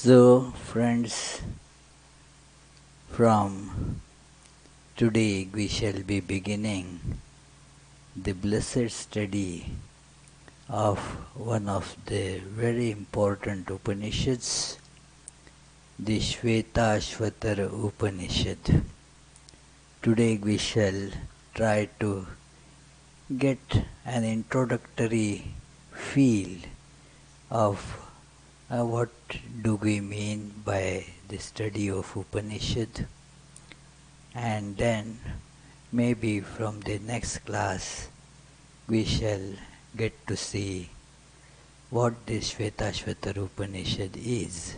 So, friends, from today we shall be beginning the blessed study of one of the very important Upanishads, the Svetasvatara Upanishad. Today we shall try to get an introductory feel of what do we mean by the study of Upanishad, and then maybe from the next class we shall get to see what this Svetasvatara Upanishad is.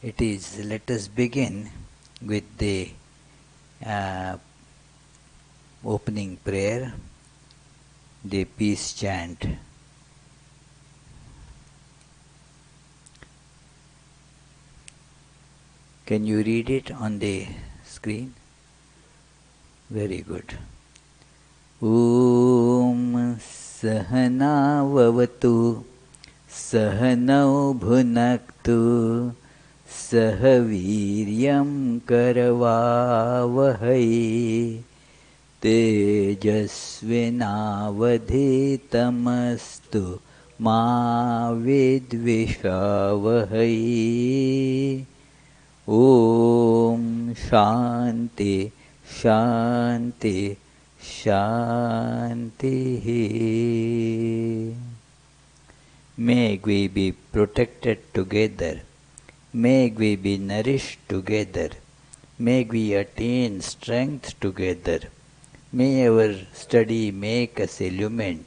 It is, let us begin with the opening prayer, the peace chant. Can you read it on the screen? Very good. Om Sahana Vavatu Sahanau Bhunaktu Sahaviryam Karavavahai Tejasvinavadhitamastu Ma Vidvishavahai. Om Shanti Shanti Shanti. May we be protected together. May we be nourished together. May we attain strength together. May our study make us illumined.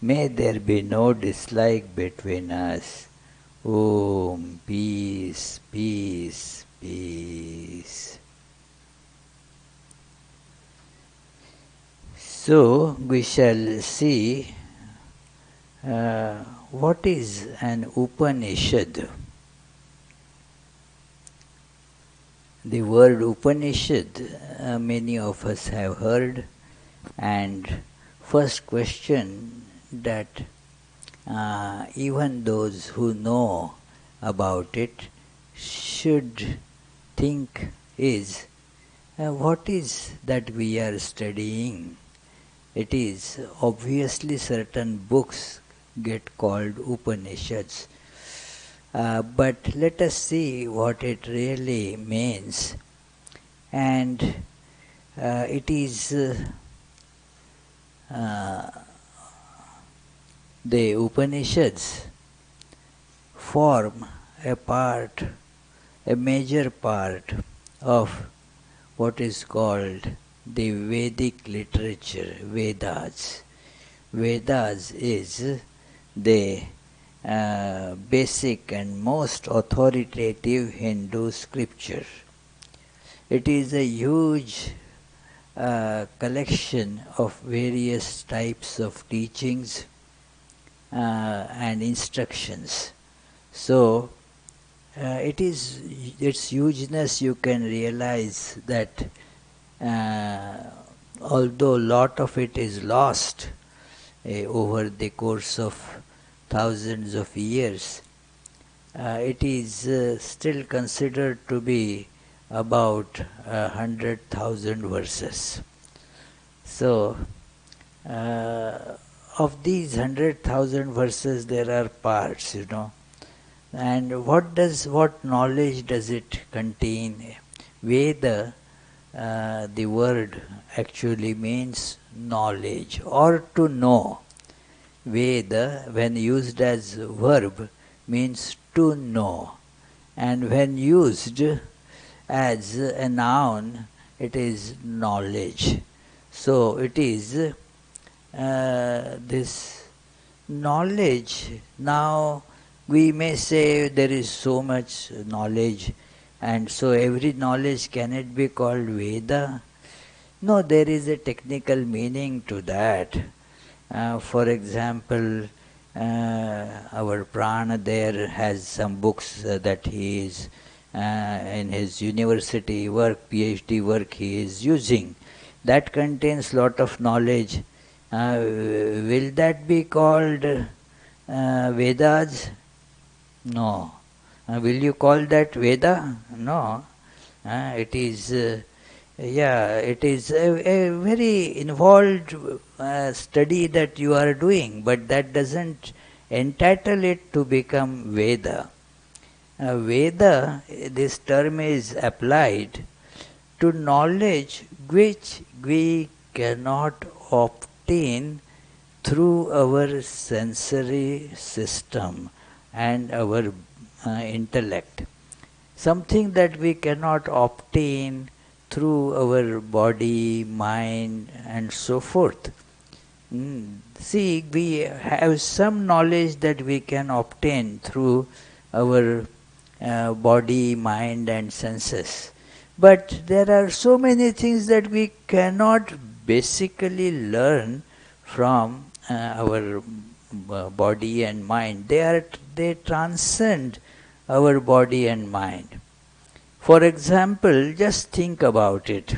May there be no dislike between us. Om, peace, peace, peace. So, we shall see what is an Upanishad. The word Upanishad, many of us have heard, and first question that even those who know about it should think is, what is that we are studying? It is obviously certain books get called Upanishads, but let us see what it really means. And it is the Upanishads form a major part of what is called the Vedic literature, Vedas. Vedas is the basic and most authoritative Hindu scripture. It is a huge collection of various types of teachings and instructions. So, its hugeness you can realize that although a lot of it is lost over the course of thousands of years, it is still considered to be about 100,000 verses. So, of these 100,000 verses, there are parts, And what knowledge does it contain? Veda, the word actually means knowledge or to know. Veda, when used as verb, means to know. And when used as a noun, it is knowledge. So it is this knowledge. Now we may say there is so much knowledge, and so every knowledge, can it be called Veda? No, there is a technical meaning to that. For example, our Prana there has some books that he is in his university work, PhD work he is using. That contains lot of knowledge. Will that be called Vedas? No. Will you call that Veda? No. It is, it is a very involved study that you are doing, but that doesn't entitle it to become Veda. Veda, this term is applied to knowledge which we cannot obtain through our sensory system and our intellect. Something that we cannot obtain through our body, mind, and so forth. See, we have some knowledge that we can obtain through our body, mind, and senses. But there are so many things that we cannot basically learn from our body and mind. They transcend our body and mind. For example, just think about it.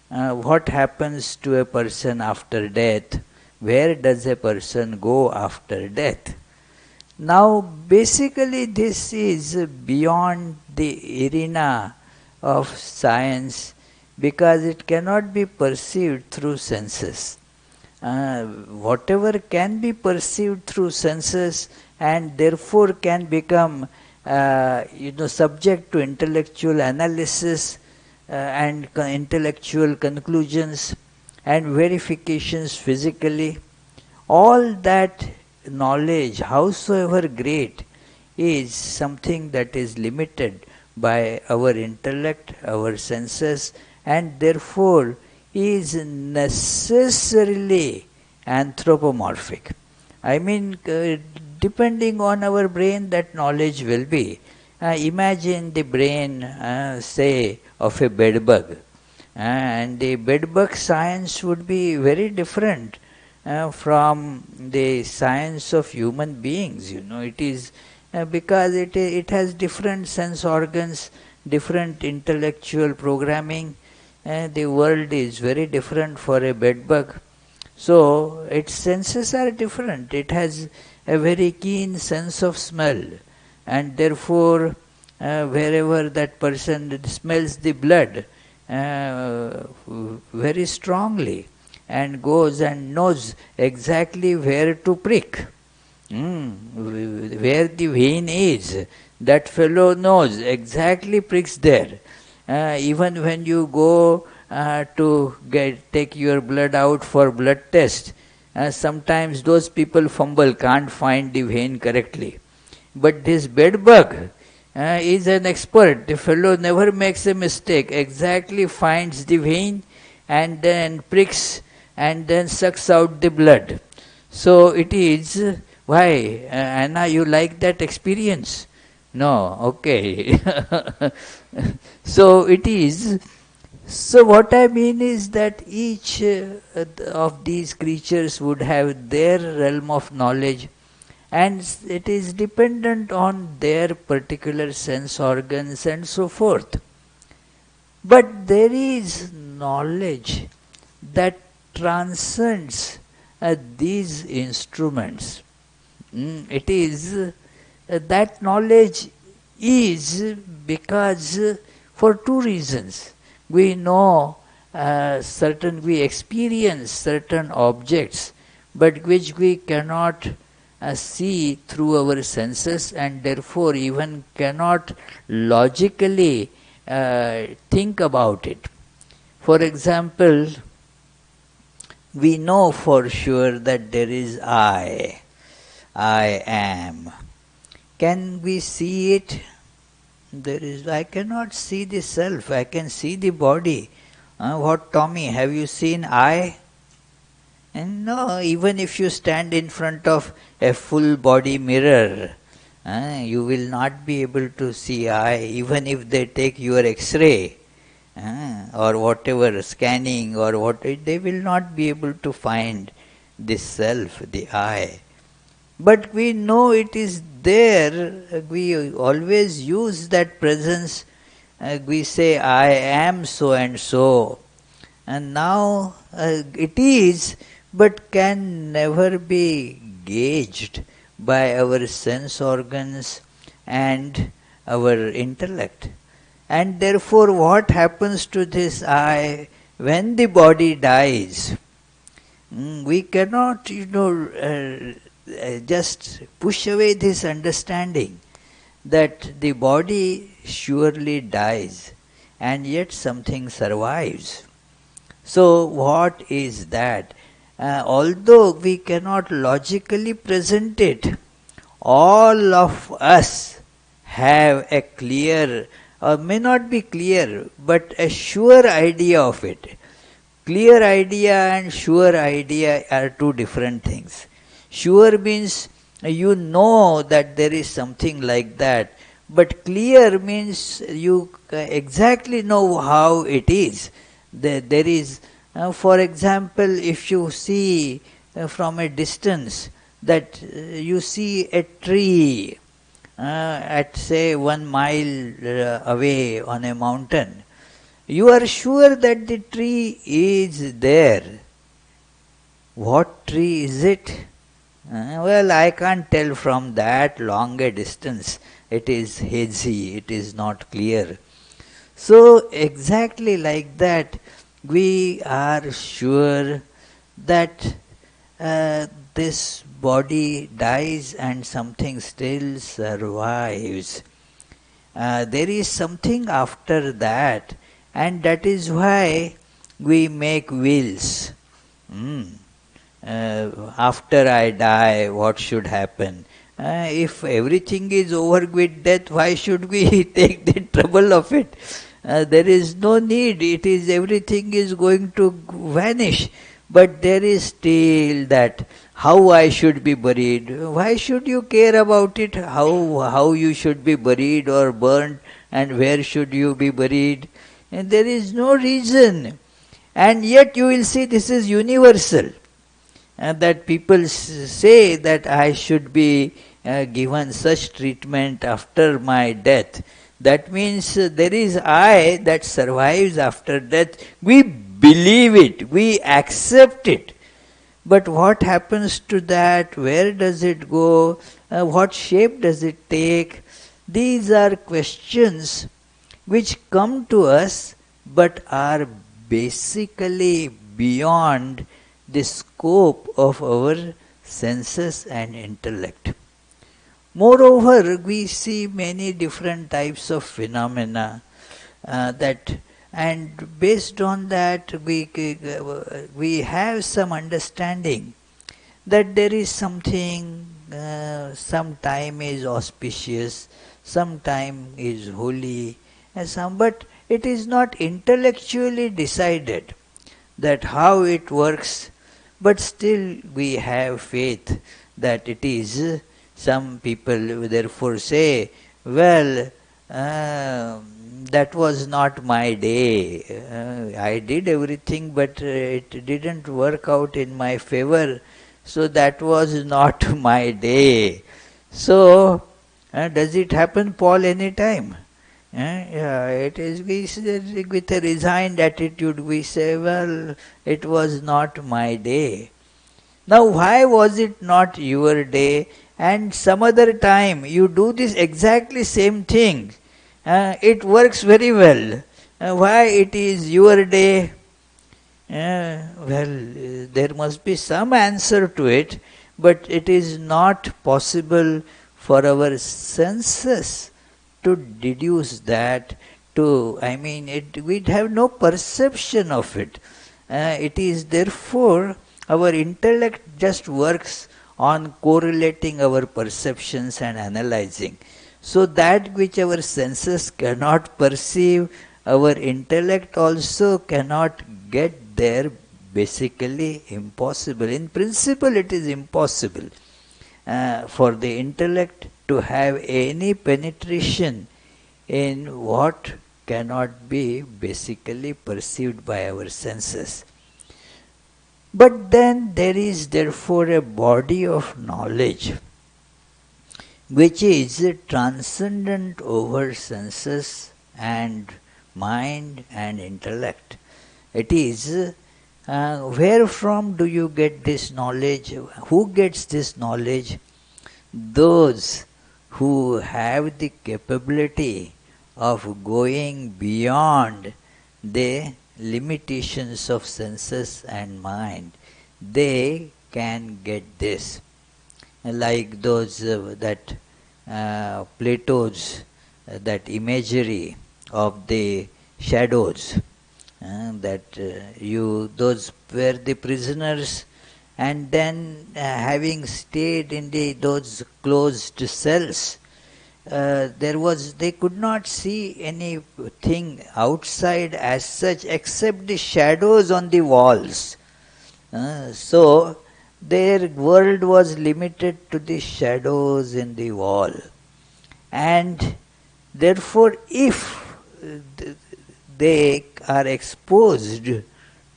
What happens to a person after death? Where does a person go after death? Now, basically, this is beyond the arena of science because it cannot be perceived through senses. Whatever can be perceived through senses and therefore can become subject to intellectual analysis and intellectual conclusions and verifications physically, all that knowledge, howsoever great, is something that is limited by our intellect, our senses, and therefore is necessarily anthropomorphic. I mean, depending on our brain, that knowledge will be. Imagine the brain, say, of a bedbug. And the bedbug science would be very different from the science of human beings. It is because it has different sense organs, different intellectual programming. The world is very different for a bedbug. So its senses are different. It has a very keen sense of smell, and therefore wherever that person smells the blood very strongly and goes and knows exactly where to prick, where the vein is, that fellow knows exactly, pricks there. Even when you go to take your blood out for blood test, sometimes those people fumble, can't find the vein correctly. But this bedbug is an expert. The fellow never makes a mistake, exactly finds the vein and then pricks and then sucks out the blood. So it is, why, Anna, you like that experience? No, okay. So it is. So what I mean is that each of these creatures would have their realm of knowledge, and it is dependent on their particular sense organs and so forth. But there is knowledge that transcends these instruments. It is that knowledge is because for two reasons. We know we experience certain objects, but which we cannot see through our senses, and therefore even cannot logically think about it. For example, we know for sure that there is I am. Can we see it? I cannot see the self, I can see the body. What, Tommy, have you seen I? And no, even if you stand in front of a full body mirror, you will not be able to see I, even if they take your X-ray or whatever, scanning or what, they will not be able to find this self, the I. But we know it is there. We always use that presence. We say, I am so and so. And now it is, but can never be gauged by our sense organs and our intellect. And therefore, what happens to this I when the body dies? We cannot, just push away this understanding that the body surely dies and yet something survives. So, what is that? Although we cannot logically present it, all of us have a clear, or may not be clear, but a sure idea of it. Clear idea and sure idea are two different things. Sure means you know that there is something like that, but clear means you exactly know how it is. There is, for example, if you see from a distance that you see a tree at say 1 mile away on a mountain, you are sure that the tree is there. What tree is it? Well, I can't tell from that long a distance. It is hazy, it is not clear. So, exactly like that, we are sure that this body dies and something still survives. There is something after that, and that is why we make wills. After I die, what should happen? If everything is over with death, why should we take the trouble of it? There is no need. It is everything is going to vanish. But there is still that how I should be buried. Why should you care about it? How you should be buried or burnt, and where should you be buried? And there is no reason. And yet you will see this is universal. That people say that I should be given such treatment after my death. That means there is I that survives after death. We believe it, we accept it. But what happens to that? Where does it go? What shape does it take? These are questions which come to us but are basically beyond the scope of our senses and intellect. Moreover, we see many different types of phenomena and based on that we have some understanding that there is something, some time is auspicious, some time is holy, but it is not intellectually decided that how it works, but still we have faith that it is. Some people therefore say, well, that was not my day. I did everything, but it didn't work out in my favor, so that was not my day. So, does it happen, Paul, any time? Yeah, it is. We say, with a resigned attitude, we say, well, it was not my day. Now, why was it not your day? And some other time you do this exactly same thing. It works very well. Why it is your day? Well, there must be some answer to it, but it is not possible for our senses to deduce that. We'd have no perception of it. It is therefore our intellect just works on correlating our perceptions and analyzing. So that which our senses cannot perceive, our intellect also cannot get there. Basically impossible. In principle it is impossible for the intellect to have any penetration in what cannot be basically perceived by our senses. But then there is therefore a body of knowledge which is transcendent over senses and mind and intellect. It is where from do you get this knowledge? Who gets this knowledge? Those who have the capability of going beyond the limitations of senses and mind, they can get this. Like those that Plato's that imagery of the shadows, that those were the prisoners, and then having stayed in those closed cells, they could not see anything outside as such except the shadows on the walls. So their world was limited to the shadows in the wall. And therefore, if they are exposed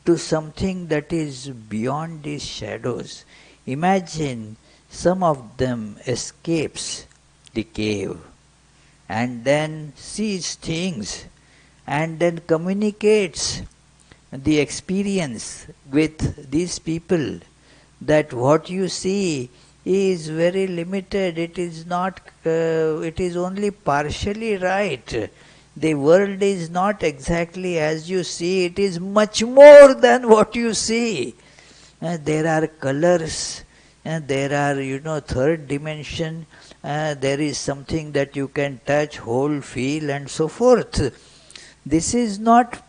to something that is beyond these shadows, imagine some of them escapes the cave and then sees things and then communicates the experience with these people, that what you see is very limited, it is not, it is only partially right. The world is not exactly as you see, it is much more than what you see. There are colors, there are, third dimension, there is something that you can touch, hold, feel, and so forth. This is not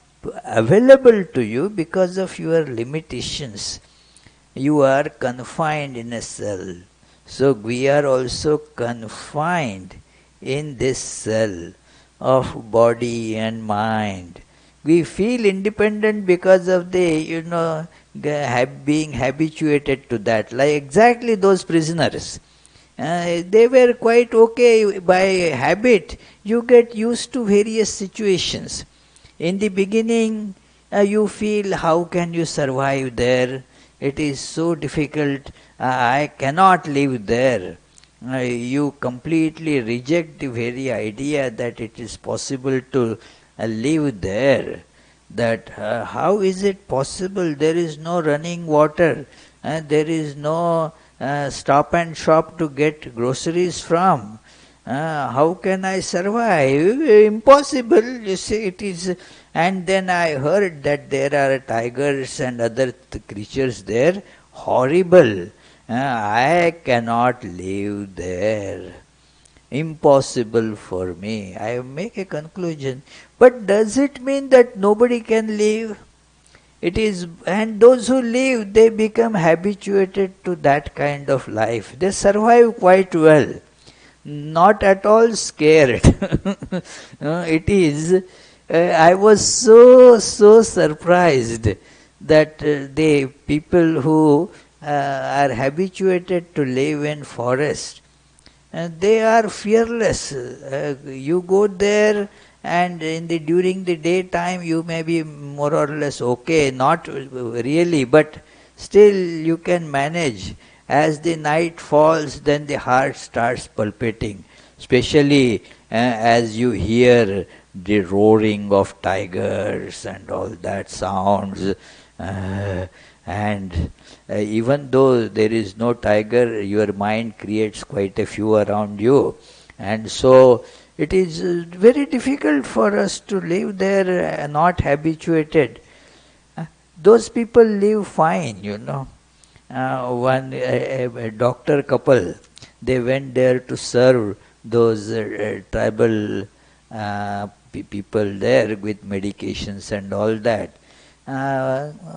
available to you because of your limitations. You are confined in a cell. So we are also confined in this cell of body and mind. We feel independent because of the, being habituated to that. Like exactly those prisoners. They were quite okay by habit. You get used to various situations. In the beginning, you feel, how can you survive there? It is so difficult. I cannot live there. You completely reject the very idea that it is possible to live there. That how is it possible? There is no running water. There is no stop and shop to get groceries from. How can I survive? Impossible. You see, it is. And then I heard that there are tigers and other creatures there. Horrible. I cannot live there. Impossible for me. I make a conclusion. But does it mean that nobody can live? It is, and those who live, they become habituated to that kind of life. They survive quite well. Not at all scared. It is, I was so surprised that the people who are habituated to live in forest, they are fearless. You go there, and during the daytime you may be more or less okay, not really, but still you can manage. As the night falls, then the heart starts palpitating, especially as you hear the roaring of tigers and all that sounds. And even though there is no tiger, your mind creates quite a few around you. And so it is very difficult for us to live there, not habituated. Those people live fine. A doctor couple, they went there to serve those tribal people there with medications and all that.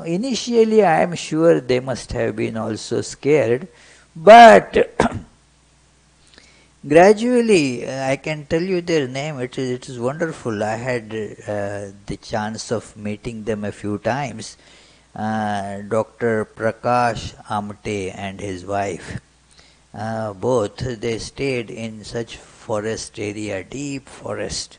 Initially, I am sure they must have been also scared, but gradually, I can tell you their name. It is wonderful. I had the chance of meeting them a few times. Dr. Prakash Amte and his wife. Both, they stayed in such forest area, deep forest.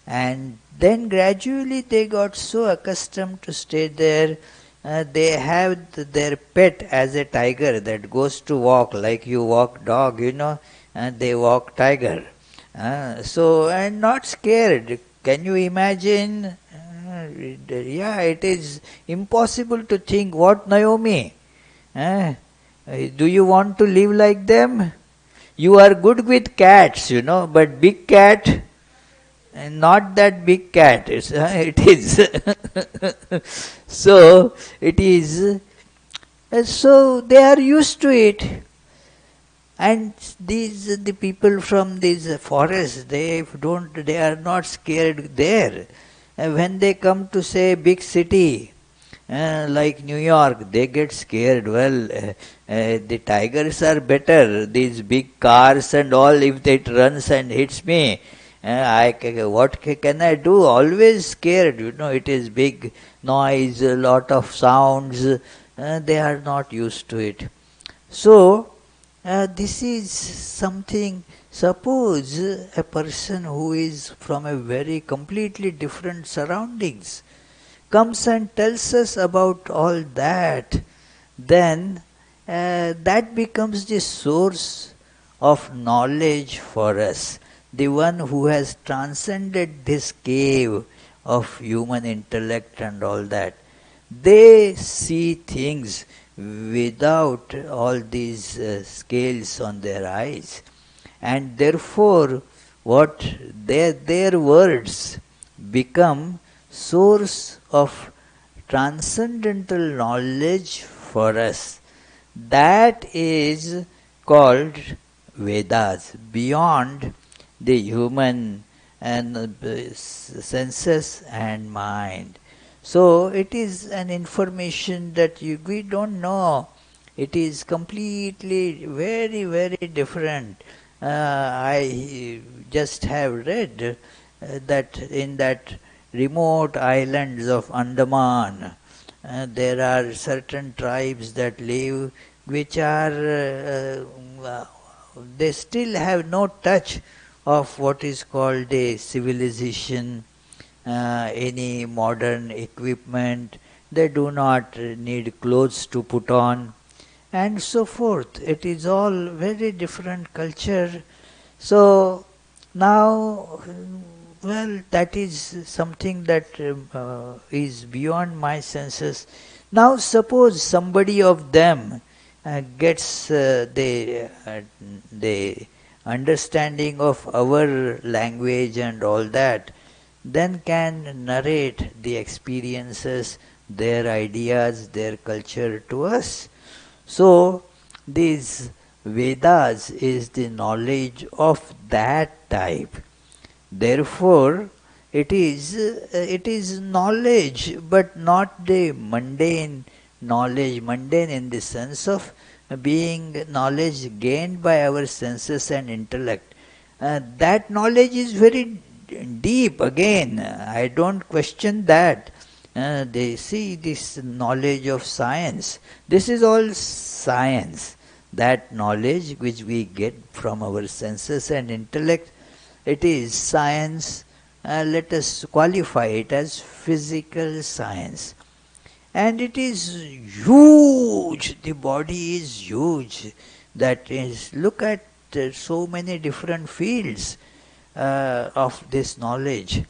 And then gradually they got so accustomed to stay there. They have their pet as a tiger that goes to walk like you walk dog, and they walk tiger. And not scared. Can you imagine? Yeah, it is impossible to think. What, Naomi? Do you want to live like them? You are good with cats, but big cat, and not that big cat. It is. So it is. So they are used to it. And the people from these forests, they are not scared there. When they come to say big city, like New York, they get scared. Well, the tigers are better. These big cars and all, if it runs and hits me, what can I do? Always scared. It is big noise, a lot of sounds. They are not used to it. So, this is something. Suppose a person who is from a very completely different surroundings comes and tells us about all that, then that becomes the source of knowledge for us. The one who has transcended this cave of human intellect and all that, they see things without all these scales on their eyes, and therefore what their words become source of transcendental knowledge for us. That is called Vedas, beyond the human and senses and mind. So it is an information that we don't know. It is completely very, very different. I just have read that in that remote islands of Andaman, there are certain tribes that live which are, they still have no touch of what is called a civilization, any modern equipment. They do not need clothes to put on, and so forth. It is all very different culture. So now, well, that is something that is beyond my senses. Now suppose somebody of them gets the understanding of our language and all that, then can narrate the experiences, their ideas, their culture to us. So these Vedas is the knowledge of that type. Therefore, it is knowledge, but not the mundane knowledge, mundane in the sense of being knowledge gained by our senses and intellect. That knowledge is very deep again. I don't question that. They see this knowledge of science. This is all science. That knowledge which we get from our senses and intellect, it is science. Let us qualify it as physical science. And it is huge. The body is huge. That is, look at so many different fields of this knowledge.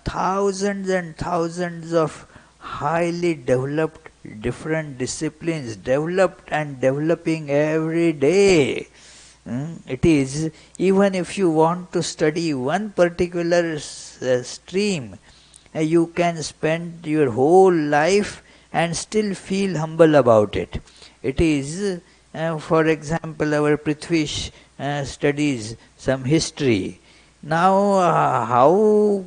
Thousands and thousands of highly developed different disciplines, developed and developing every day. It is, even if you want to study one particular stream, you can spend your whole life and still feel humble about it. It is, for example, our Prithvish studies some history. Now, how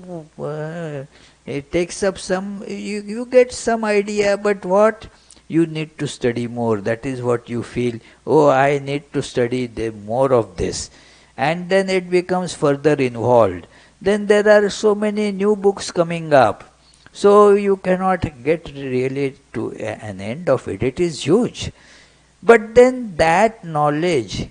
it takes up some, you get some idea, but what? You need to study more. That is what you feel. Oh, I need to study more of this. And then it becomes further involved. Then there are so many new books coming up. So you cannot get really to an end of it. It is huge. But then that knowledge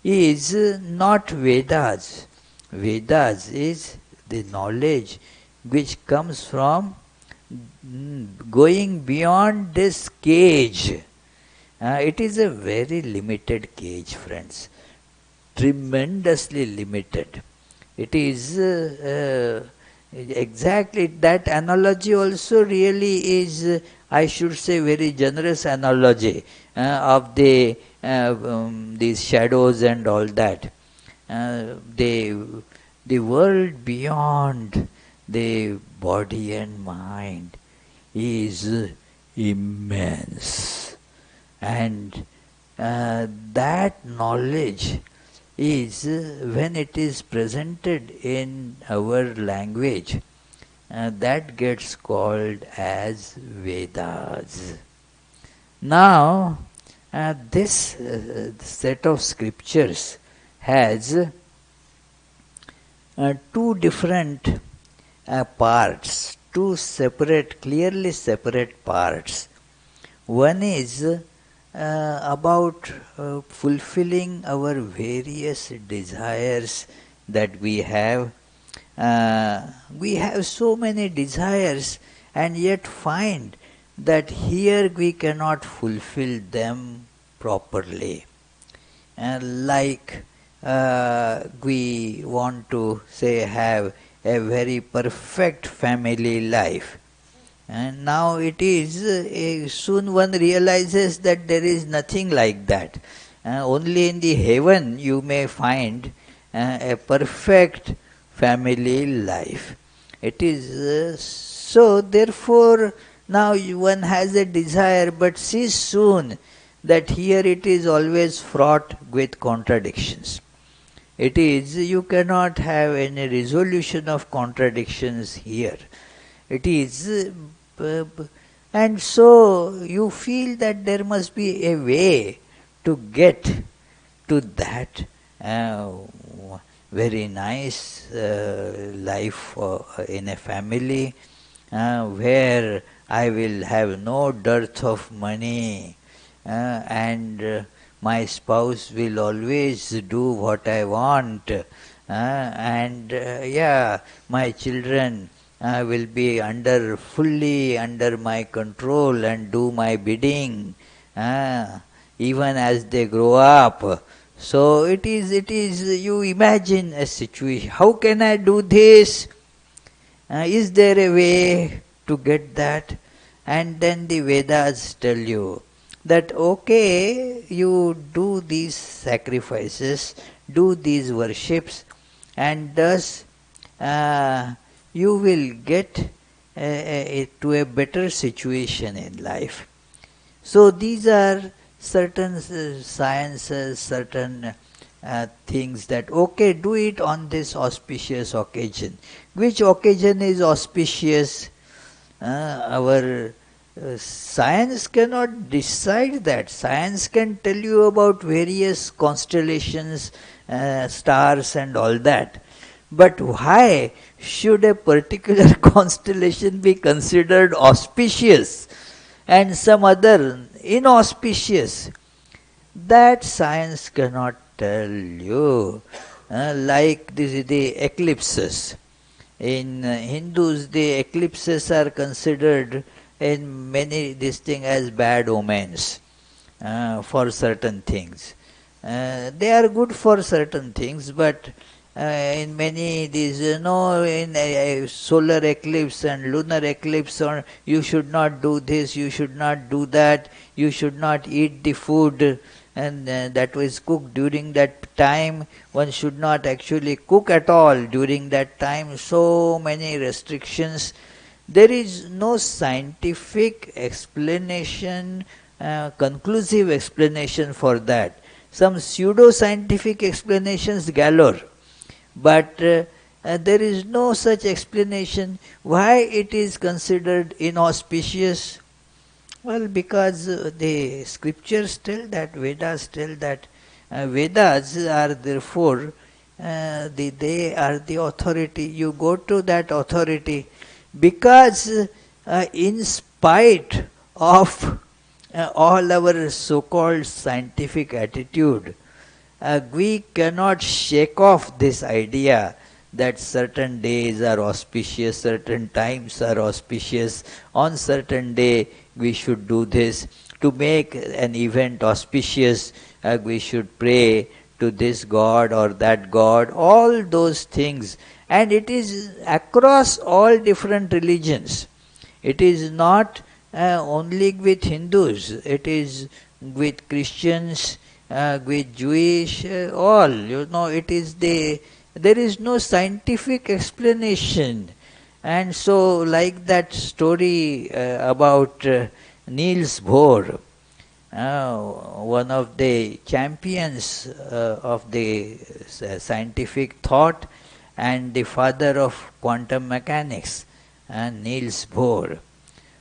is not Vedas. Vedas is the knowledge which comes from going beyond this cage. It is a very limited cage, friends. Tremendously limited. It is Exactly, that analogy also really is, I should say, very generous analogy of these shadows and all that. The world beyond the body and mind is immense, and that knowledge is, when it is presented in our language, that gets called as Vedas. Now, this set of scriptures has two different parts, two separate, clearly separate parts. One is about fulfilling our various desires that we have. We have so many desires and yet find that here we cannot fulfill them properly. Like we want to say have a very perfect family life, and now it is, soon one realizes that there is nothing like that. Only in the heaven you may find a perfect family life. It is so, therefore, now one has a desire but sees soon that here it is always fraught with contradictions. It is, you cannot have any resolution of contradictions here. It is, and so you feel that there must be a way to get to that uh, very nice life in a family where I will have no dearth of money, and my spouse will always do what I want, and yeah, my children will be fully under my control and do my bidding, even as they grow up. So you imagine a situation. How can I do this? Is there a way to get that? And then the Vedas tell you that okay, you do these sacrifices, do these worships, and thus you will get to a better situation in life. So these are certain sciences, certain things that okay, do it on this auspicious occasion. Which occasion is auspicious? Our science cannot decide that. Science can tell you about various constellations, stars and all that. But why should a particular constellation be considered auspicious and some other inauspicious? That science cannot tell you. Like the eclipses. In Hindus, the eclipses are considered in many this thing as bad omens for certain things. They are good for certain things, but in many these, in a solar eclipse and lunar eclipse, or you should not do this, you should not do that, you should not eat the food and that was cooked during that time. One should not actually cook at all during that time. So many restrictions. There is no scientific explanation, conclusive explanation for that. Some pseudo-scientific explanations galore, but there is no such explanation why it is considered inauspicious. Well, because the scriptures tell that, Vedas tell that, Vedas are therefore, they are the authority. You go to that authority because in spite of all our so-called scientific attitude, we cannot shake off this idea that certain days are auspicious, certain times are auspicious, on certain day we should do this. To make an event auspicious, we should pray to this god or that god, all those things. And it is across all different religions. It is not only with Hindus, it is with Christians, with Jewish, all. It is there is no scientific explanation. And so, like that story about Niels Bohr, one of the champions of the scientific thought and the father of quantum mechanics, Niels Bohr.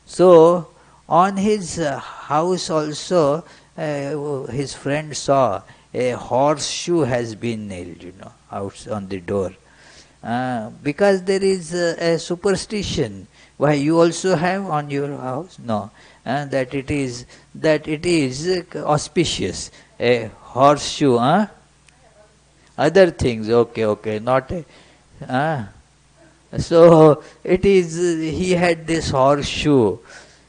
So, on his house also, his friend saw a horseshoe has been nailed, out on the door. Because there is a superstition. Why, you also have on your house? No. That it is auspicious. A horseshoe, other things, okay, not a. So it is. He had this horseshoe,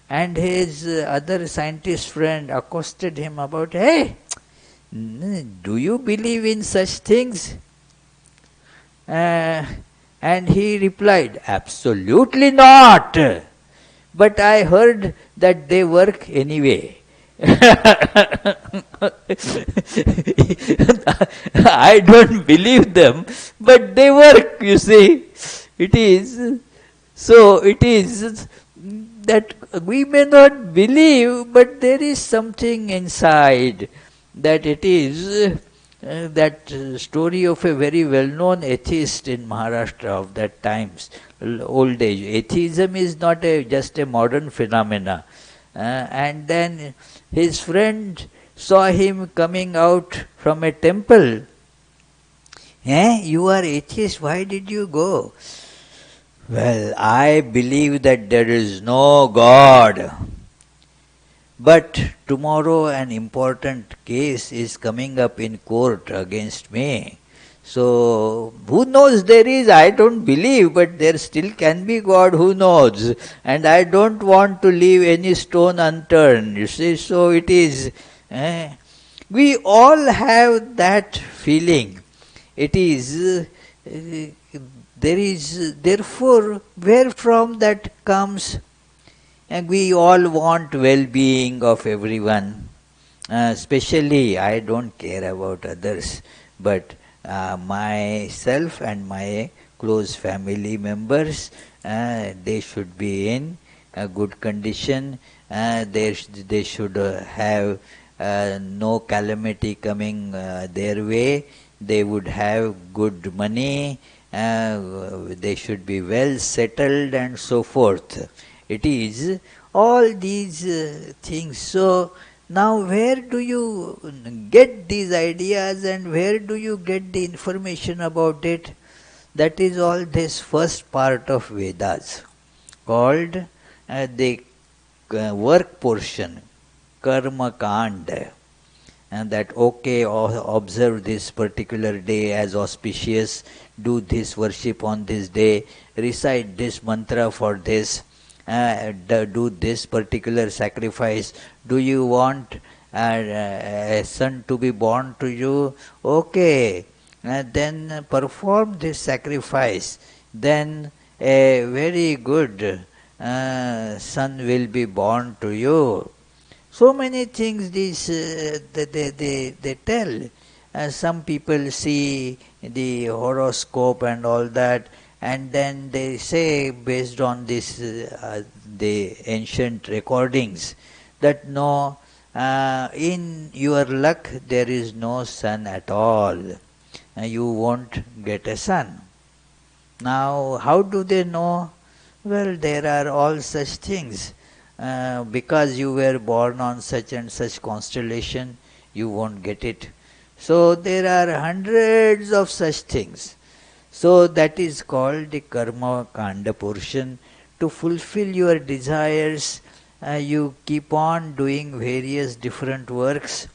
and his other scientist friend accosted him about, hey, do you believe in such things? And he replied, absolutely not. But I heard that they work anyway. I don't believe them, but they work, you see. It is that we may not believe, but there is something inside that it is. That story of a very well-known atheist in Maharashtra of that times, old age. Atheism is not just a modern phenomena. And then his friend saw him coming out from a temple. You are atheist, why did you go? Well, I believe that there is no God. But tomorrow an important case is coming up in court against me. So, who knows there is? I don't believe, but there still can be God, who knows? And I don't want to leave any stone unturned, you see. So it is, we all have that feeling. It is, there is, therefore, where from that comes? And we all want well-being of everyone. Especially, I don't care about others, but myself and my close family members, they should be in a good condition. They should have no calamity coming their way. They would have good money. They should be well settled and so forth. It is all these things. So now where do you get these ideas and where do you get the information about it? That is all this first part of Vedas, called the work portion, karma kanda. And that, observe this particular day as auspicious, do this worship on this day, recite this mantra for this, do this particular sacrifice. Do you want a son to be born to you? Okay, then perform this sacrifice. Then a very good son will be born to you. So many things these they tell. Some people see the horoscope and all that, and then they say, based on this the ancient recordings, that no, in your luck there is no son at all. You won't get a son. Now, how do they know? Well, there are all such things. Because you were born on such and such constellation, you won't get it. So there are hundreds of such things. So that is called the karma kanda portion. To fulfill your desires, you keep on doing various different works.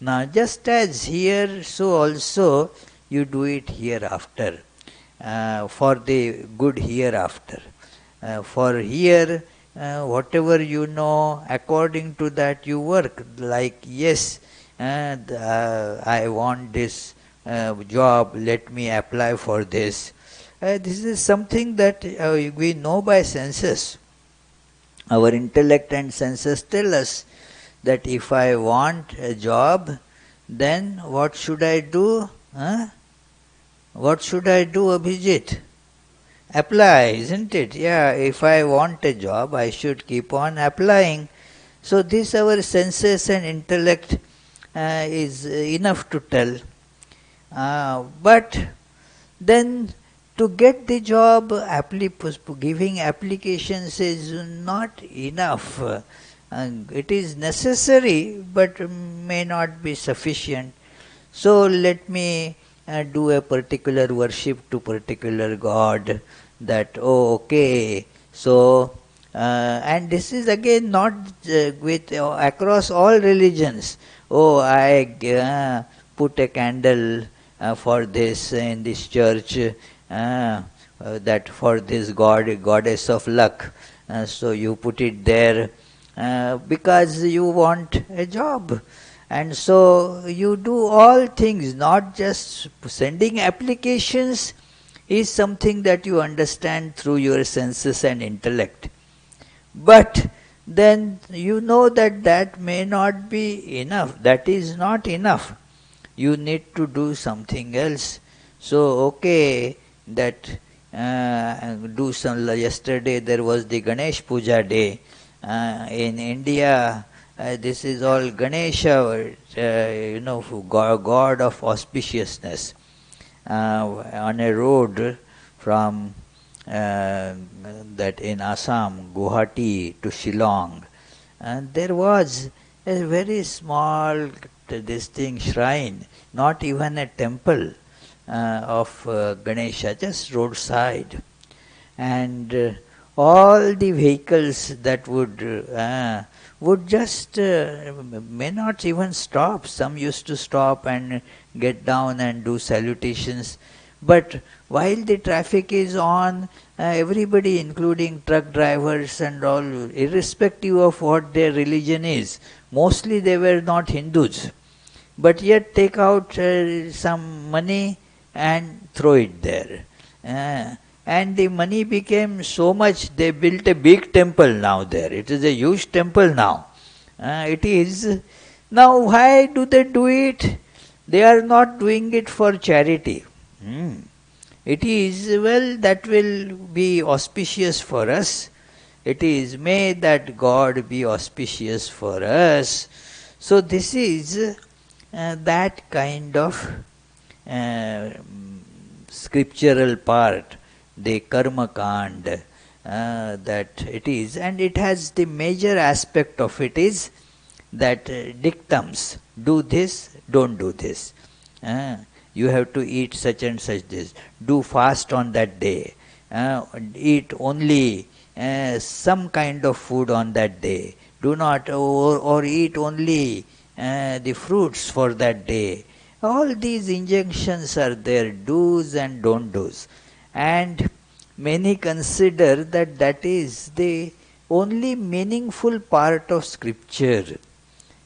Now just as here, so also you do it hereafter, for the good hereafter. For here, whatever you know, according to that you work. Like, yes, I want this job, let me apply for this. This is something that we know by senses. Our intellect and senses tell us that if I want a job, then what should I do? Huh? What should I do, Abhijit? Apply, isn't it? Yeah, if I want a job, I should keep on applying. So this our senses and intellect is enough to tell. But then to get the job, giving applications is not enough. It is necessary, but may not be sufficient. So let me do a particular worship to particular God. That okay. So and this is again not with across all religions. Oh, I put a candle for this in this church. That for this goddess of luck. So you put it there because you want a job. And so you do all things, not just sending applications is something that you understand through your senses and intellect. But then you know that that may not be enough. That is not enough. You need to do something else. So, okay, that do some. Yesterday there was the Ganesh Puja day. In India, this is all Ganesha, God of auspiciousness. On a road from that in Assam, Guwahati to Shillong, and there was a very small shrine, not even a temple of Ganesha, just roadside. And all the vehicles that would just may not even stop. Some used to stop and get down and do salutations. But while the traffic is on, everybody, including truck drivers and all, irrespective of what their religion is, mostly they were not Hindus, but yet take out some money and throw it there. And the money became so much, they built a big temple now there. It is a huge temple now. It is. Now why do they do it? They are not doing it for charity. It is, well, that will be auspicious for us. It is, may that God be auspicious for us. So this is that kind of scriptural part, the karma kand, that it is, and it has the major aspect of it is that dictums, do this, don't do this. You have to eat such and such this, do fast on that day, eat only some kind of food on that day, do not, or eat only the fruits for that day. All these injunctions are there, do's and don't do's. And many consider that that is the only meaningful part of scripture.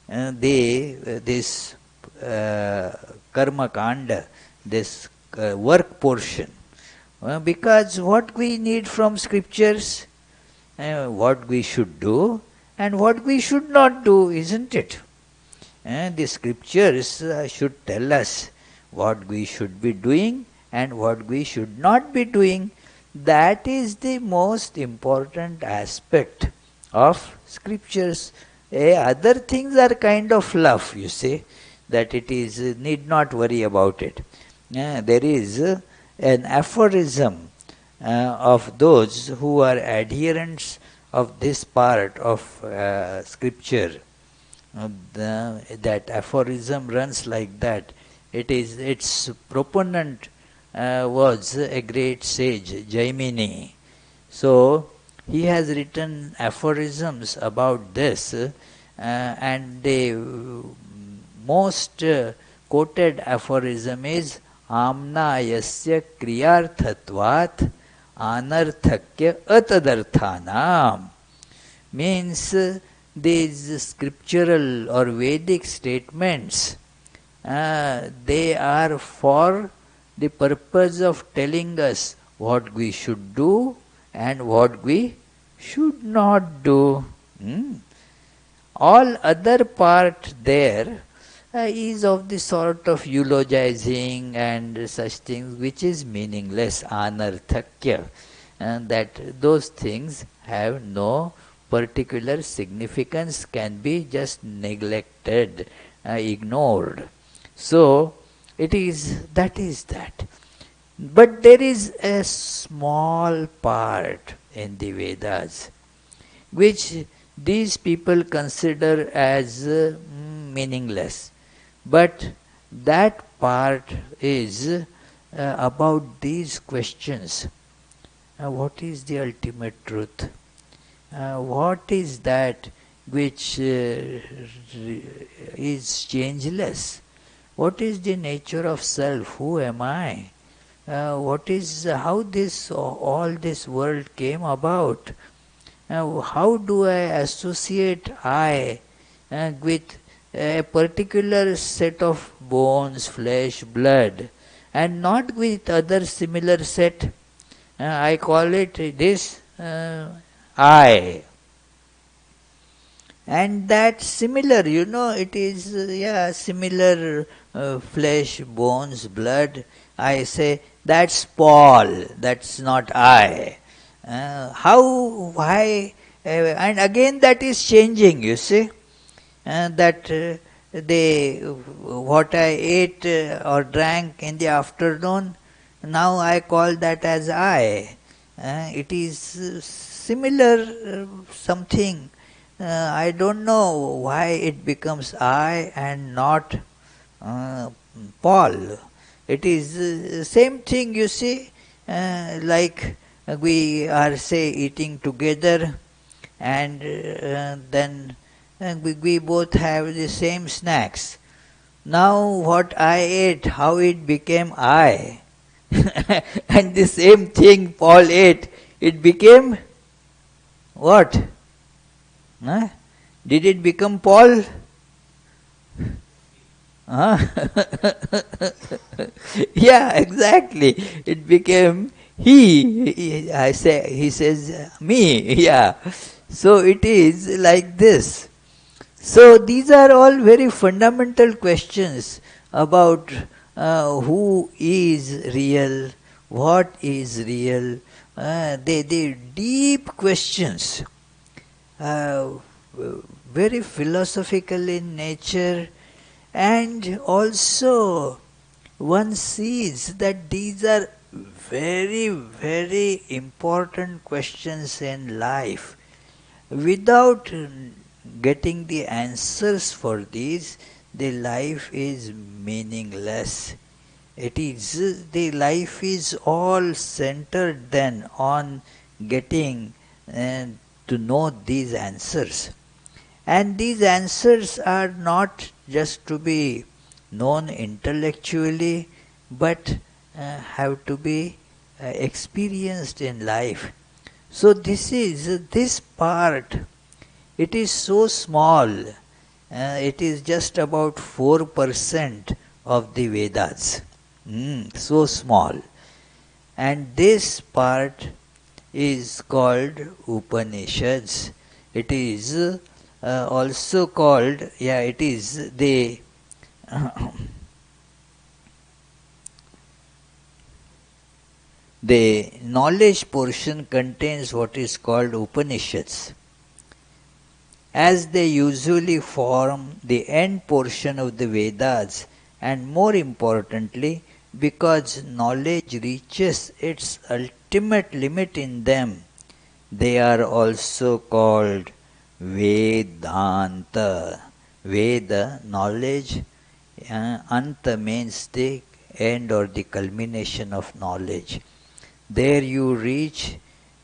This karma kanda, this work portion. Because what we need from scriptures, what we should do and what we should not do, isn't it? The scriptures should tell us what we should be doing and what we should not be doing. That is the most important aspect of scriptures. Other things are kind of fluff, you see, that it is, need not worry about it. There is an aphorism of those who are adherents of this part of scripture. That aphorism runs like that. Its proponent was a great sage, Jaimini. So he has written aphorisms about this, and the most quoted aphorism is Amna yasya kriyarthatvat anarthakya atadarthanam. Means these scriptural or Vedic statements, they are for the purpose of telling us what we should do and what we should not do. Hmm? All other part there is of the sort of eulogizing and such things which is meaningless, anarthakya, and that those things have no particular significance, can be just neglected, ignored. So it is that. But there is a small part in the Vedas which these people consider as meaningless. But that part is about these questions. What is the ultimate truth? What is that which is changeless? What is the nature of self? Who am I? What is how this all this world came about? How do I associate I with a particular set of bones, flesh, blood, and not with other similar set? I call it this I. And that similar, it is, similar flesh, bones, blood. I say, that's Paul, that's not I. Why, and again that is changing, you see. That what I ate or drank in the afternoon, now I call that as I. It is similar something. I don't know why it becomes I and not Paul. It is same thing, you see, like we are say eating together, and then we both have the same snacks. Now what I ate, how it became I, and the same thing Paul ate, it became what? Huh? Did it become Paul? Huh? Yeah, exactly. It became he. He says me. Yeah. So it is like this. So these are all very fundamental questions about who is real, what is real. They deep questions, uh, very philosophical in nature, and also one sees that these are very, very important questions in life. Without getting the answers for these, the life is meaningless. It is the life is all centered then on getting to know these answers. And these answers are not just to be known intellectually, but have to be experienced in life. So this part, it is so small. It is just about 4% of the Vedas. So small. And this part is called Upanishads. It is also called, it is the the knowledge portion contains what is called Upanishads, as they usually form the end portion of the Vedas, and more importantly, because knowledge reaches its ultimate limit in them, they are also called Vedanta. Veda, knowledge, Anta means the end or the culmination of knowledge. There you reach,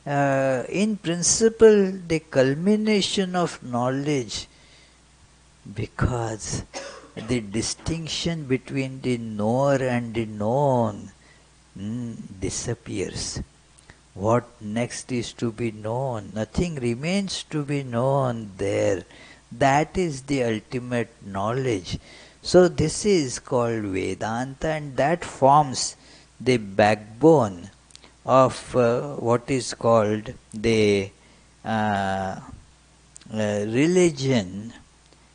in principle, the culmination of knowledge, because the distinction between the knower and the known disappears. What next is to be known? Nothing remains to be known there. That is the ultimate knowledge. So this is called Vedanta, and that forms the backbone of what is called the uh, religion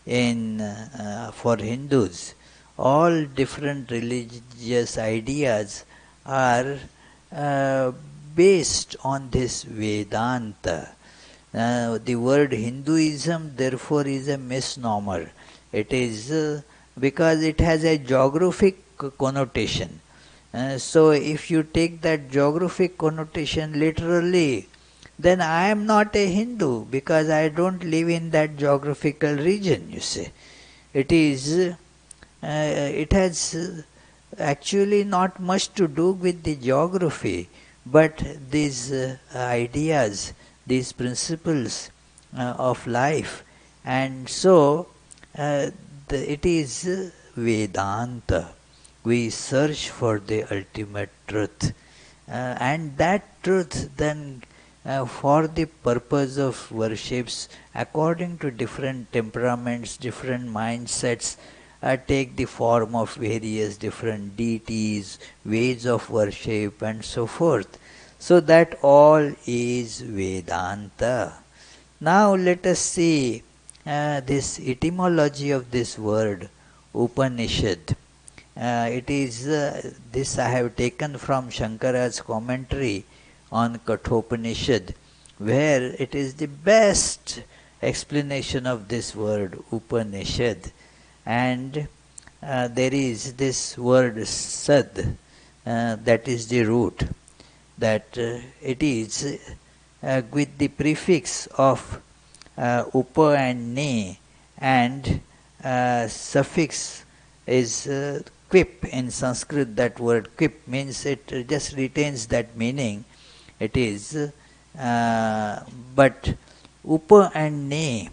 for Hindus. All different religious ideas are uh, based on this Vedanta. The word Hinduism therefore is a misnomer. It is because it has a geographic connotation. So if you take that geographic connotation literally, then I am not a Hindu because I don't live in that geographical region, you see. It has actually not much to do with the geography, but these ideas, these principles of life. And so it is Vedanta. We search for the ultimate truth. And that truth then for the purpose of worships according to different temperaments, different mindsets, take the form of various different deities, ways of worship, and so forth. So that all is Vedanta. Now let us see this etymology of this word, Upanishad. This I have taken from Shankara's commentary on Kathopanishad, where it is the best explanation of this word Upanishad. And there is this word Sad, that is the root, that it is with the prefix of Upa and Ni, and suffix is Quip in Sanskrit. That word quip means it just retains that meaning. It is, but Upa and Ni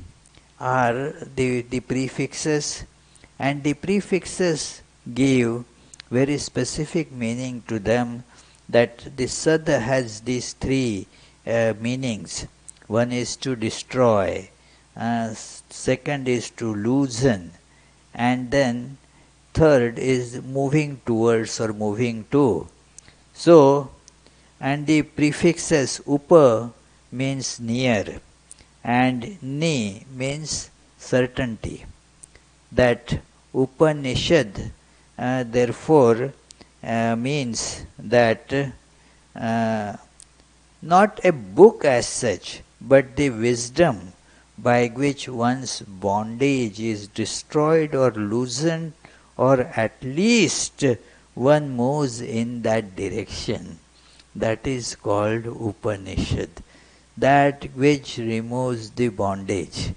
are the prefixes, and the prefixes give very specific meaning to them, that the Sad has these three meanings. One is to destroy, second is to loosen, and then third is moving towards or moving to. So, and the prefixes Upa means near, and Ni means certainty. That Upanishad therefore means that not a book as such, but the wisdom by which one's bondage is destroyed or loosened, or at least one moves in that direction. That is called Upanishad, that which removes the bondage.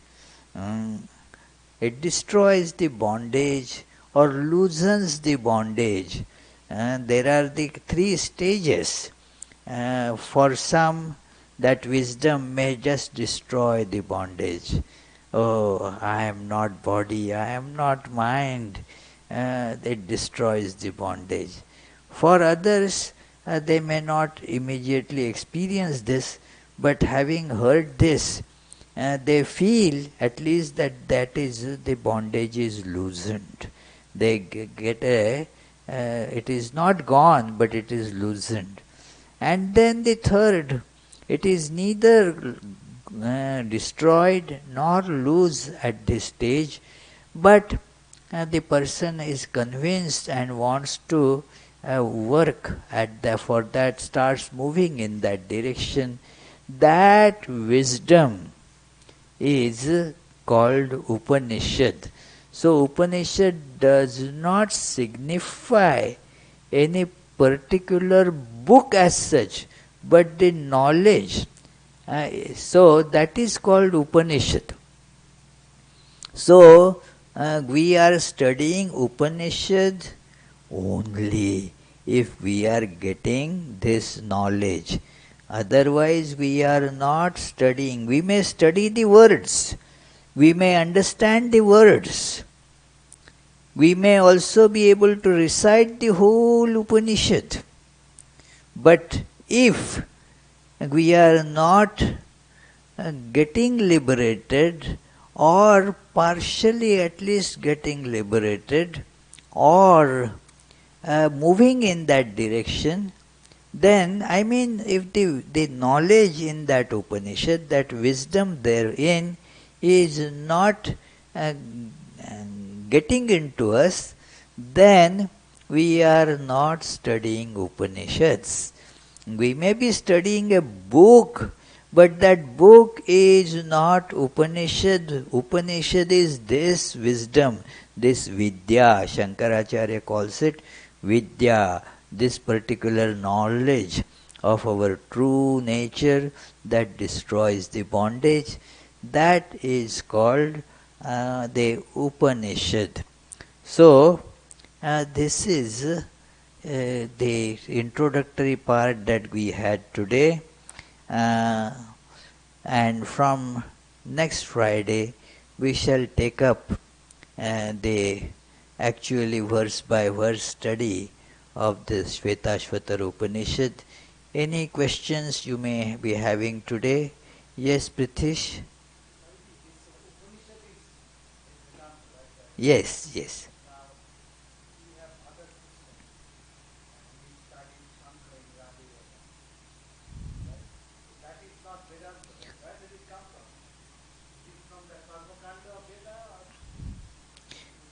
It destroys the bondage or loosens the bondage. There are the three stages. For some, that wisdom may just destroy the bondage. Oh, I am not body, I am not mind. It destroys the bondage. For others, they may not immediately experience this, but having heard this, they feel at least that is the bondage is loosened. They get it is not gone, but it is loosened. And then the third, it is neither destroyed nor loose at this stage, but the person is convinced and wants to work for that, starts moving in that direction. That wisdom is called Upanishad. So Upanishad does not signify any particular book as such, but the knowledge. So that is called Upanishad. So we are studying Upanishad only if we are getting this knowledge. Otherwise we are not studying. We may study the words, we may understand the words, we may also be able to recite the whole Upanishad. But if we are not getting liberated, or partially at least getting liberated, or moving in that direction, then I mean if the knowledge in that Upanishad, that wisdom therein is not uh, getting into us, then we are not studying Upanishads. We may be studying a book, but that book is not Upanishad. Upanishad is this wisdom, this Vidya. Shankaracharya calls it Vidya, this particular knowledge of our true nature that destroys the bondage. That is called the Upanishad. So, this is the introductory part that we had today, uh, and from next Friday we shall take up the actually verse by verse study of the Svetasvatara Upanishad. Any questions you may be having today? Yes, Pritish? Yes, yes.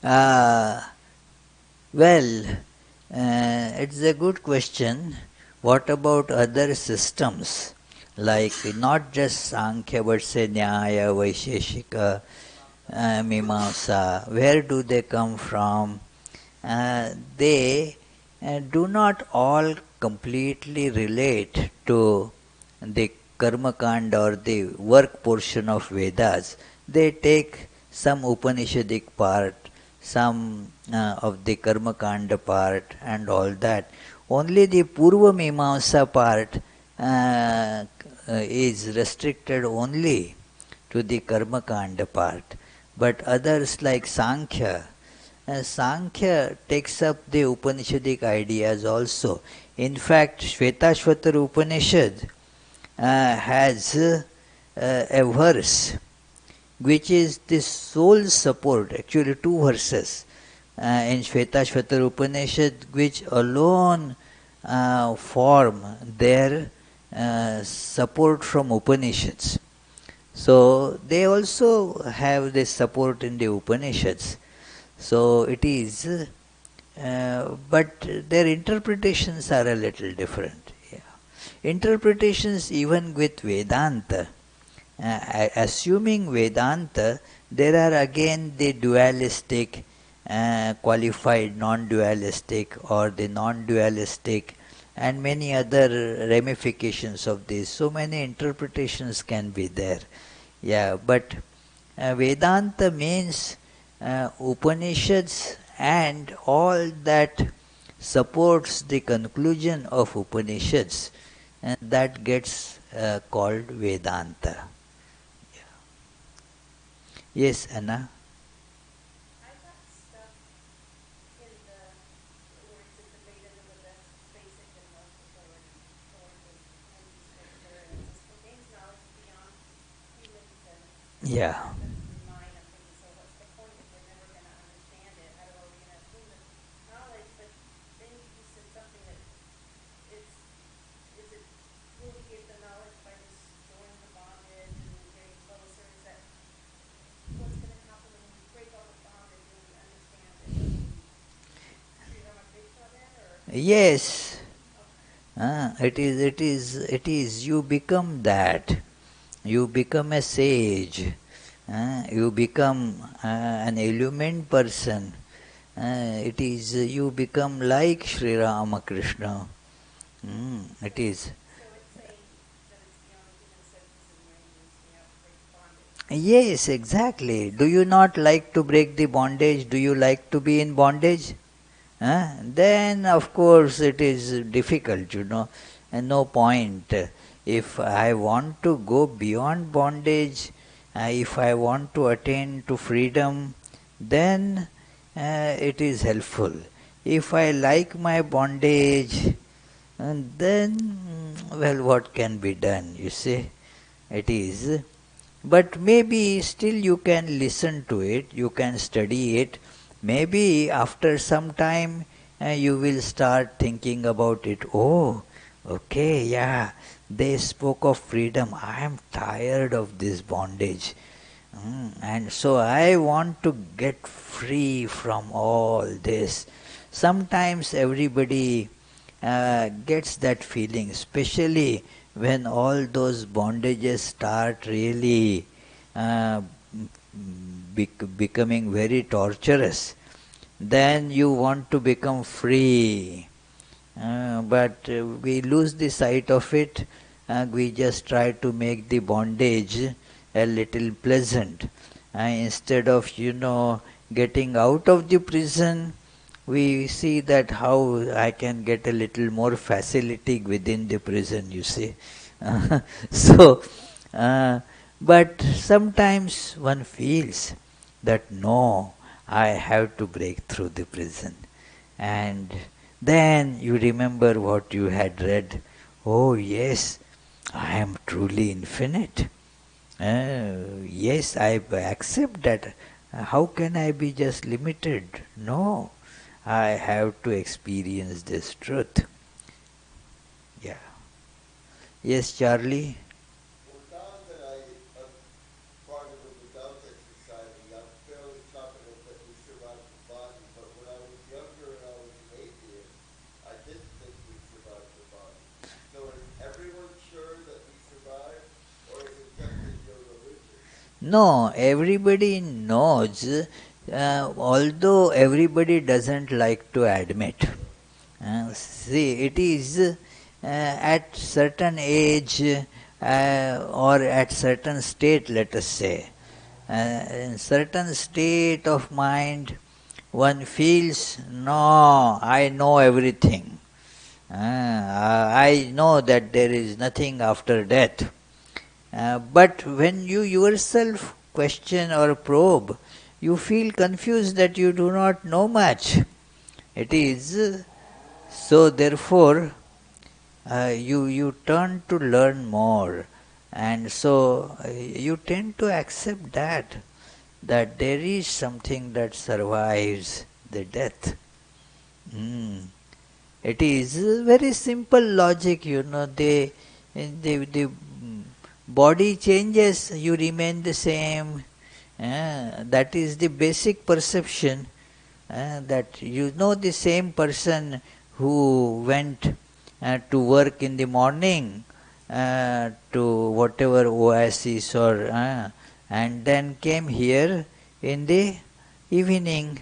Uh, well, it's a good question. What about other systems? Like not just Sankhya but say Nyaya, Vaisheshika, Mimamsa. Where do they come from? They do not all completely relate to the Karma Kanda or the work portion of Vedas. They take some Upanishadic part, some of the Karma Kanda part, and all that. Only the Purva Mimamsa part is restricted only to the Karma Kanda part. But others like Sankhya, Sankhya takes up the Upanishadic ideas also. In fact, Svetasvatara Upanishad has a verse which is the sole support, actually two verses in Svetasvatara Upanishad which alone form their support from Upanishads. So they also have this support in the Upanishads. So it is, but their interpretations are a little different. Yeah. Interpretations even with Vedanta, assuming Vedanta, there are again the dualistic, qualified non-dualistic or the non-dualistic and many other ramifications of this. So many interpretations can be there. Yeah, but Vedanta means Upanishads and all that supports the conclusion of Upanishads, and that gets called Vedanta. Yes, Anna? Yeah. Yes. It is, you become that. You become a sage. You become an illumined person. It is, you become like Sri Ramakrishna. It is. Yes, exactly. Do you not like to break the bondage? Do you like to be in bondage? Then, of course, it is difficult, and no point. If I want to go beyond bondage, if I want to attain to freedom, then it is helpful. If I like my bondage, then, well, what can be done, you see? It is. But maybe still you can listen to it, you can study it. Maybe after some time you will start thinking about it. Oh, Okay, yeah. They spoke of freedom. I am tired of this bondage. And so I want to get free from all this. Sometimes everybody gets that feeling, especially when all those bondages start really uh, becoming very torturous. Then you want to become free. But we lose the sight of it. We just try to make the bondage a little pleasant. Instead of, getting out of the prison, we see that how I can get a little more facility within the prison, you see. so, uh, but sometimes one feels that no, I have to break through the prison. And then you remember what you had read. Oh, yes, I am truly infinite. Yes, I accept that. How can I be just limited? No, I have to experience this truth. Yeah. Yes, Charlie? Well, now that I'm part of the Vedanta society, I'm fairly confident that we survive the body. But when I was younger and I was an atheist, I didn't think we survived the body. So is everyone sure that we survive, or is it just in your religion? No, everybody knows, although everybody doesn't like to admit. See, it is at certain age or at certain state, let us say. In certain state of mind, one feels, no, I know everything. I know that there is nothing after death. But when you yourself question or probe, you feel confused that you do not know much. It is so, therefore, you turn to learn more, and so you tend to accept that there is something that survives the death. Mm. It is very simple logic, the body changes, you remain the same. That is the basic perception. That the same person who went to work in the morning to whatever oasis or and then came here in the evening.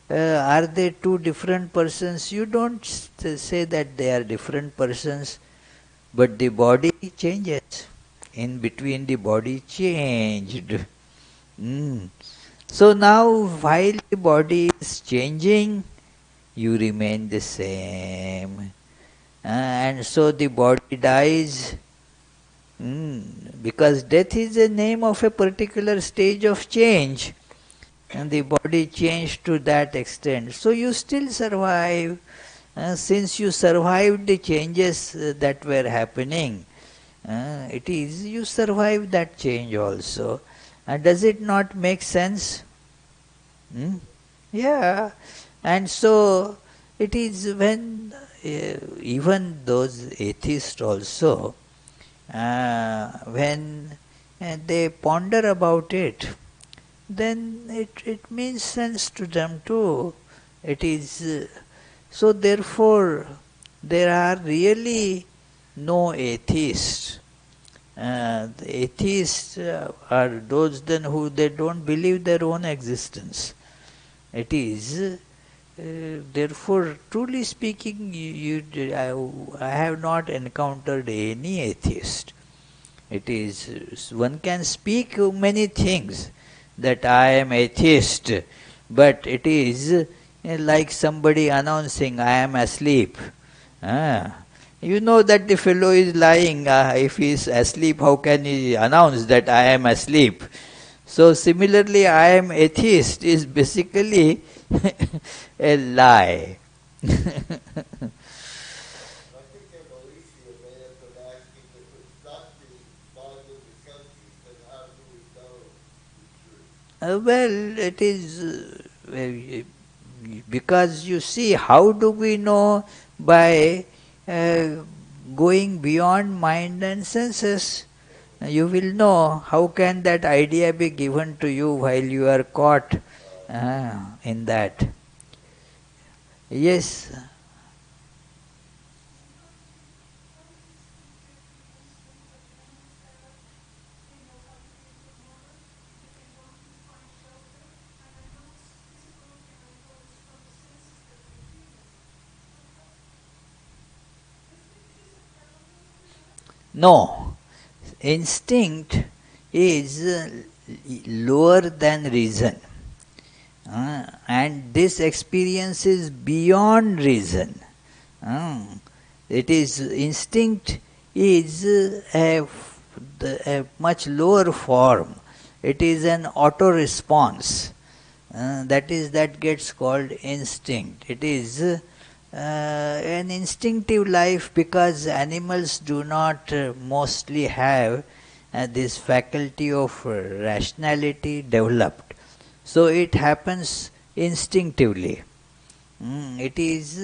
Are they two different persons? You don't say that they are different persons, but the body changes. In between, the body changed. Mm. So now, while the body is changing, you remain the same. And so the body dies. Because death is the name of a particular stage of change. And the body changed to that extent. So you still survive. Since you survived the changes that were happening, it is you survive that change also. Does it not make sense? Hmm? Yeah. And so it is when even those atheists also, when they ponder about it, then it means sense to them too. It is so therefore there are really no atheists. The atheists are those then who they don't believe their own existence. It is therefore, truly speaking, I have not encountered any atheist. It is one can speak many things that I am atheist, but it is like somebody announcing I am asleep. Ah, you know that the fellow is lying. If he is asleep, how can he announce that I am asleep? So similarly, I am atheist is basically a lie. I think Alicia may have been asking if it's not the mind of the senses, then how do we know the truth? Well, it is because you see, how do we know by going beyond mind and senses. You will know how can that idea be given to you while you are caught in that. Yes. No. Instinct is lower than reason. And this experience is beyond reason. It is instinct is a much lower form. It is an auto response. That gets called instinct. It is an instinctive life because animals do not mostly have this faculty of rationality developed. So it happens instinctively. It is,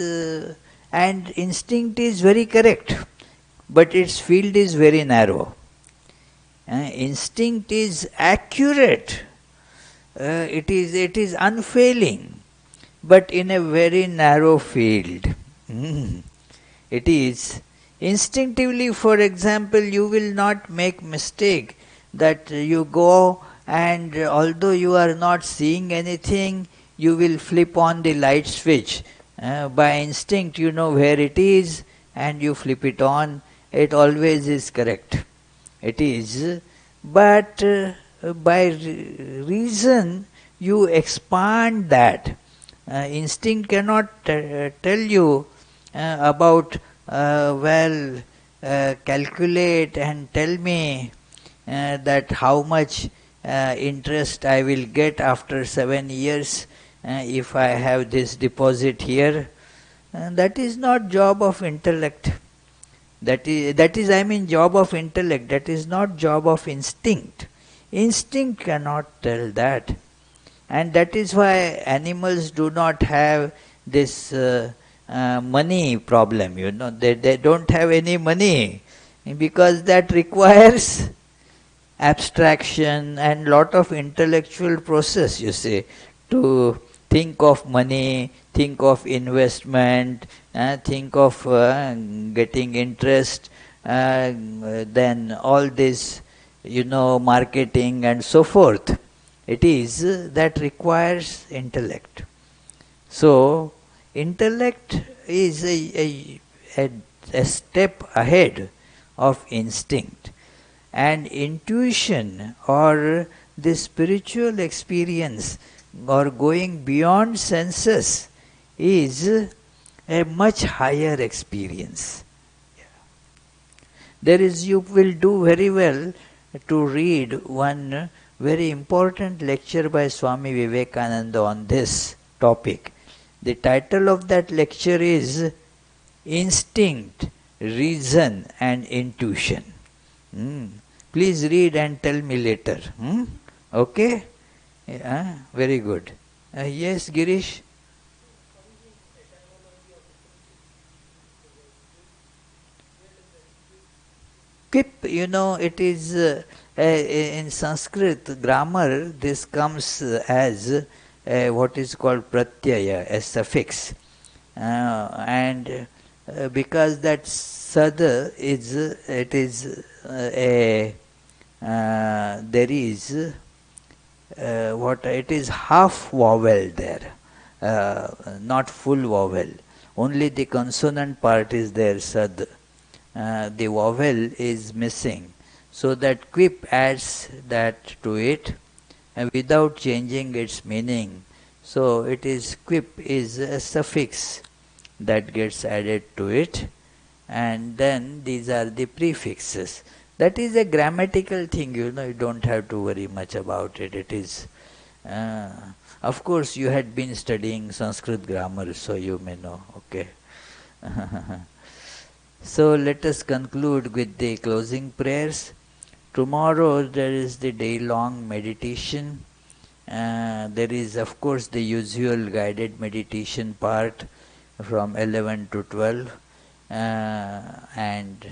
and instinct is very correct, but its field is very narrow. Instinct is accurate. It is unfailing, but in a very narrow field. It is instinctively, for example, you will not make mistake that you go and although you are not seeing anything, you will flip on the light switch. By instinct you know where it is and you flip it on. It always is correct. It is, but by reason you expand that. Instinct cannot tell you about, calculate and tell me that how much interest I will get after 7 years if I have this deposit here. That is not job of intellect. That is I mean job of intellect. That is not job of instinct. Instinct cannot tell that. And that is why animals do not have this money problem, they don't have any money because that requires abstraction and lot of intellectual process, you see, to think of money, think of investment, think of getting interest, then all this, marketing and so forth. It is that requires intellect. So, intellect is a step ahead of instinct. And intuition or the spiritual experience or going beyond senses is a much higher experience. You will do very well to read one very important lecture by Swami Vivekananda on this topic. The title of that lecture is Instinct, Reason and Intuition. Please read and tell me later. Okay? Very good. Yes, Girish? Kip, it is in Sanskrit grammar, this comes as what is called pratyaya, a suffix. And because that sada is, it is there is it is half vowel there, not full vowel. Only the consonant part is there, sad. The vowel is missing. So that quip adds that to it without changing its meaning. So it is quip is a suffix that gets added to it, and then these are the prefixes. That is a grammatical thing, you don't have to worry much about it. It is, of course, you had been studying Sanskrit grammar, so you may know, okay. So let us conclude with the closing prayers. Tomorrow there is the day-long meditation. There is, of course, the usual guided meditation part from 11 to 12. and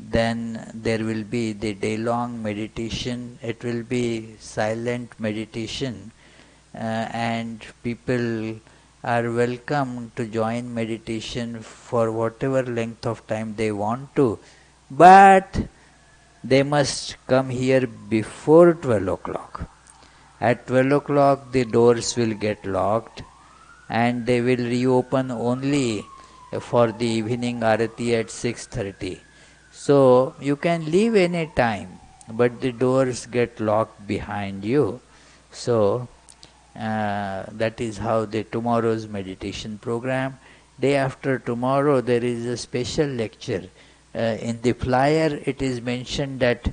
then there will be the day-long meditation. It will be silent meditation, and people are welcome to join meditation for whatever length of time they want to, but they must come here before 12 o'clock. At 12 o'clock the doors will get locked and they will reopen only for the evening arati at 6:30. So you can leave any time, but the doors get locked behind you. So that is how the tomorrow's meditation program. Day after tomorrow there is a special lecture. In the flyer it is mentioned that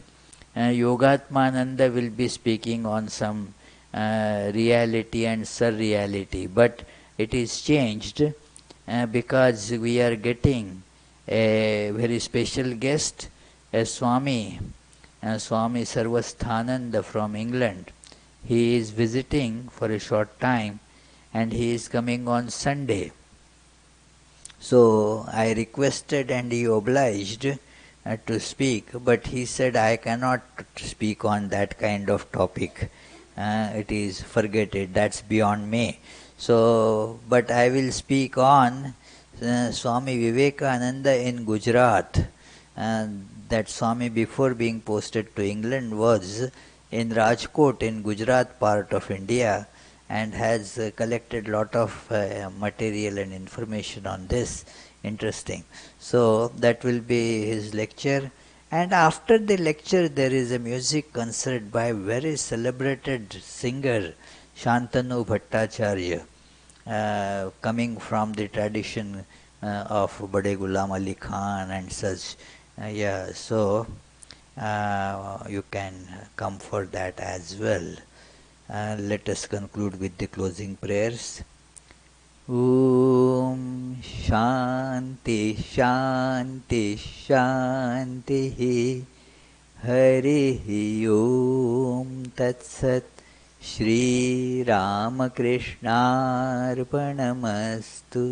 Yogatmananda will be speaking on some reality and surreality, but it is changed because we are getting a very special guest, a Swami, Swami Sarvasthananda from England. He is visiting for a short time and he is coming on Sunday. So I requested and he obliged to speak, but he said I cannot speak on that kind of topic. It is, forget it, that's beyond me. So, but I will speak on Swami Vivekananda in Gujarat. That Swami, before being posted to England, was in Rajkot in Gujarat part of India and has collected lot of material and information on this. Interesting. So that will be his lecture. And after the lecture there is a music concert by very celebrated singer Shantanu Bhattacharya, coming from the tradition of Bade Ghulam Ali Khan and such. So you can come for that as well. Let us conclude with the closing prayers. Om Shanti Shanti Shanti Hari Om Tat Sat Shri Ramakrishna Arpanamastu.